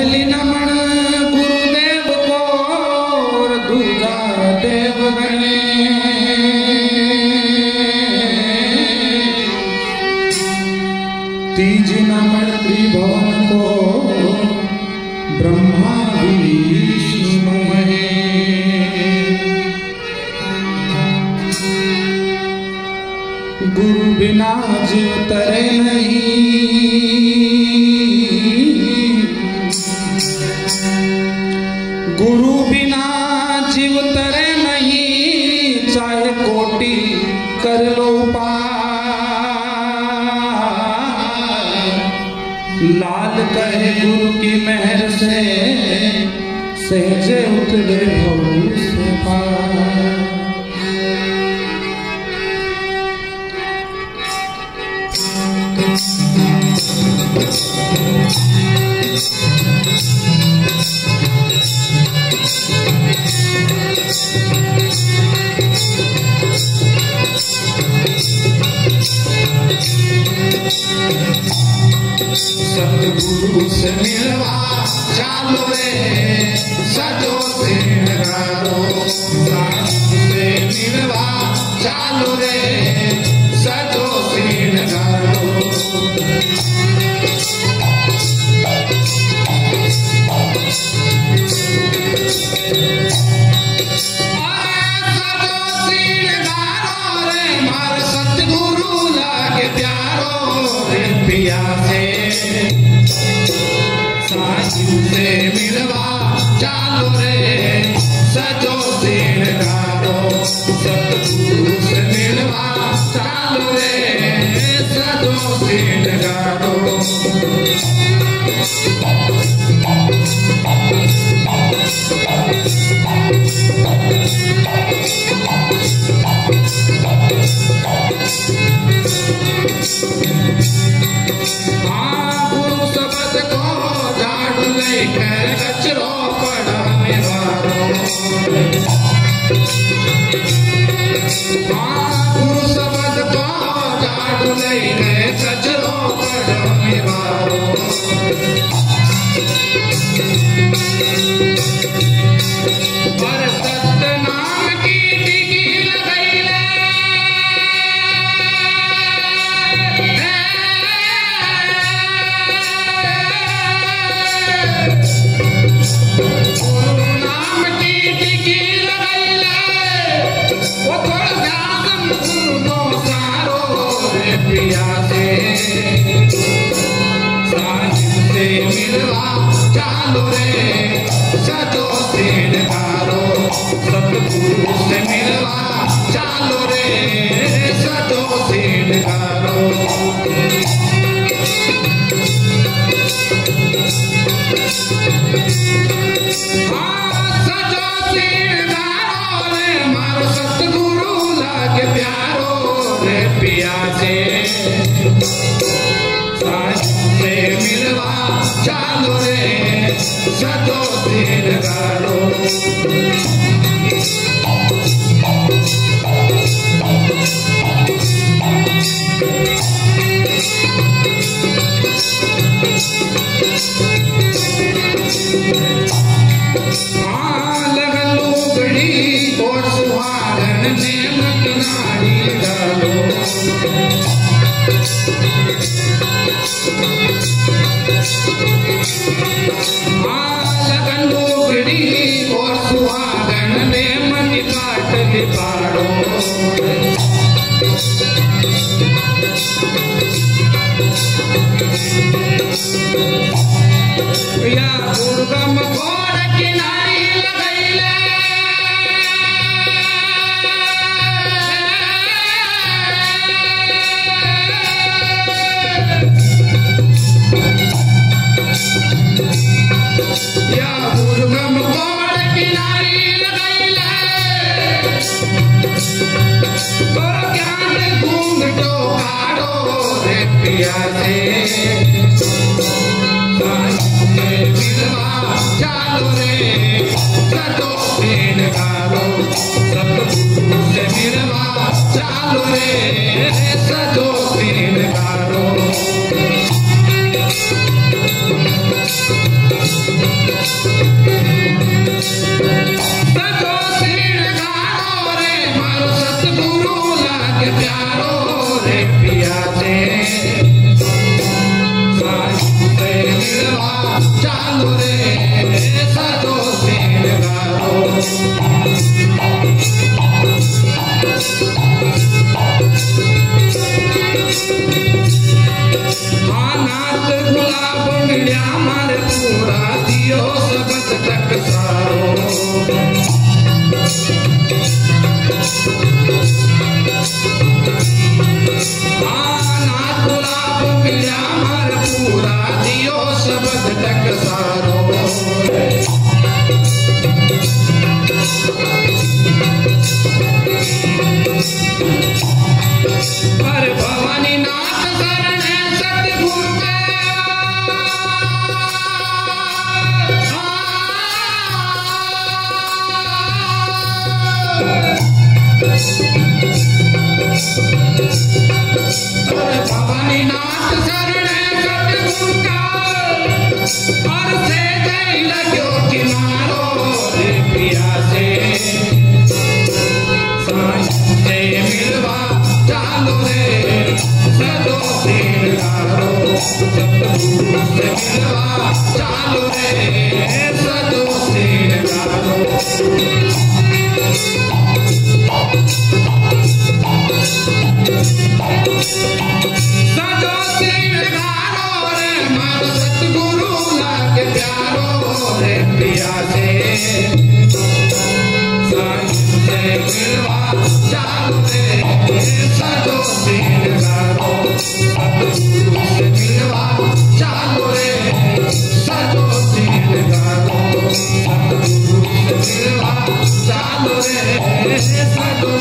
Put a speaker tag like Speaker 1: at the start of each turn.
Speaker 1: पहली नमन गुरुदेव को और दूजा देव गणे। तीजी नमन त्रिभुवन को ब्रह्मा विष्णु महेश। गुरु बिना जीव तरे नहीं, गुरु बिना जीव तरे नहीं, चाहे कोटि कर लो पार। लाल कहे गुरु की मेहर से सहजे उतरे भव से पार। सतगुरु से मिलवा चालो रे सजो सिंगारो। साधु से मिलवा चालो रे सजो सिंगारो। सतगुरु लागे प्यारो रे पिया से। साधु से मिलवा चालो रे सजो सिंगारो। सतगुरु से मिलवा चालो रे सजो सिंगारो। कचरो पड़ा मेवारो। गुरु शब्द को झाड़ू लेके कचरो पड़ा मेवारो। पर सत्य नाम की टिकी लगाई ले। मिलवा चालो रे सजो सिंगारो। सतगुरु से मिलवा चालो रे सजो सिंगारो। सजो सिंगारो रे मारो सतगुरु लागे प्यारो रे पिया से। से मिलवा चालो रे सजो सिंगारो। लगन लुगड़ी और सुहागन नेम किनारी डालो। लगन लुगड़ी और सुहागन ने मन काट लिपाड़ो। या दुर्गम घोर किनारी लगैले। या दुर्गम घोर किनारी लगैले। तोर ज्ञान घूंघटो काढ़ो रे पिया से। मिलवा चालो रे सजो सिंगारो। सतगुरु से मिलवा चालो रे सजो सिंगारो। दियो शब्द टकसारो पर भवानी नाथ शरण सतगुरु भवानी नाथ शरण सतगुरु का और से गई लग्यो किनारो रे पिया से साईं से मिलवा चालो रे सदो सिंगारो सतगुरु से मिलवा चालो रे सदो सिंगारो सजो सिंगारो रे मारो सतगुरु लागे प्यारो रे पिया से साईं से मिलवा चालो रे सजो सिंगारो सतगुरु से मिलवा चालो रे सजो सिंगारो सतगुरु से मिलवा चालो रे सजो